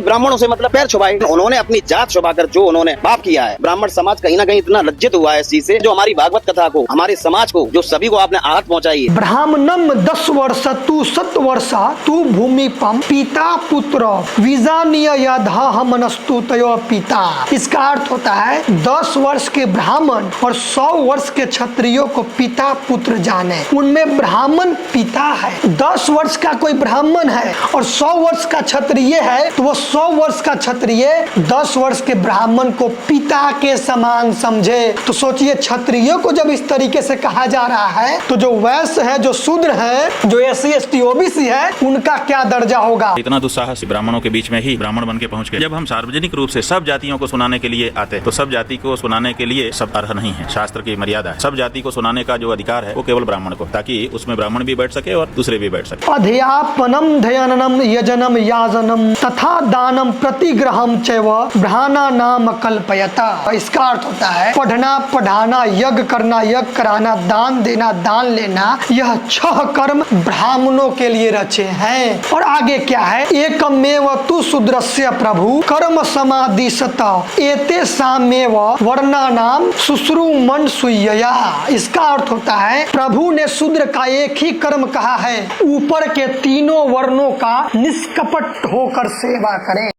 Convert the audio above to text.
ब्राह्मणों से मतलब पैर छुपाए, उन्होंने अपनी जात छुपाकर जो उन्होंने पाप किया है। ब्राह्मण समाज कहीं ना कहीं इतना लज्जित हुआ है इस चीज से, जो हमारी भागवत कथा को, हमारे समाज को, जो सभी को आपने आहत पहुंचाई है। ब्राह्मणम 10 वर्ष तू 7 वर्ष तू भूमिपम पिता पुत्र विजानीय यथा मनस्तु तयो पिता। इसका अर्थ होता है 10 वर्ष के ब्राह्मण और 100 वर्ष के क्षत्रियों को पिता पुत्र जाने, उनमें ब्राह्मण पिता है। 10 वर्ष का कोई ब्राह्मण है और 100 वर्ष का क्षत्रिय है, तो वो 100 वर्ष का क्षत्रिय 10 वर्ष के ब्राह्मण को पिता के समान समझे। तो सोचिए, क्षत्रियों को जब इस तरीके से कहा जा रहा है, तो जो वैश्य है, जो शूद्र है, जो SC ST OBC है, उनका क्या दर्जा होगा। इतना दुस्साहस ब्राह्मणों के बीच में ही ब्राह्मण बन के पहुंच गए। जब हम सार्वजनिक रूप से सब जातियों को सुनाने के लिए आते हैं, तो सब जाति को सुनाने के लिए सब अर्ह नहीं है। शास्त्र की मर्यादा है। सब जाति को सुनाने का जो अधिकार है वो केवल ब्राह्मण को, ताकि उसमें ब्राह्मण भी बैठ सके और दूसरे भी बैठ सके। अध्यापनम ध्ययनम यजनम याजनम तथा दानम प्रतिग्रहम चैव ब्राह्मणा नाम कल्पयता। इसका अर्थ होता है पढ़ना, पढ़ाना, यज्ञ करना, यज्ञ कराना, दान देना, दान लेना, यह 6 कर्म ब्राह्मणों के लिए रचे हैं। और आगे क्या है, एकमेव तु शूद्रस्य प्रभु कर्म समादिशत एते सामेव वर्णानाम शुश्रूमन सुय्यया। इसका अर्थ होता है प्रभु ने शूद्र का एक ही कर्म कहा है, ऊपर के तीनों वर्णों का निष्कपट होकर सेवा करें।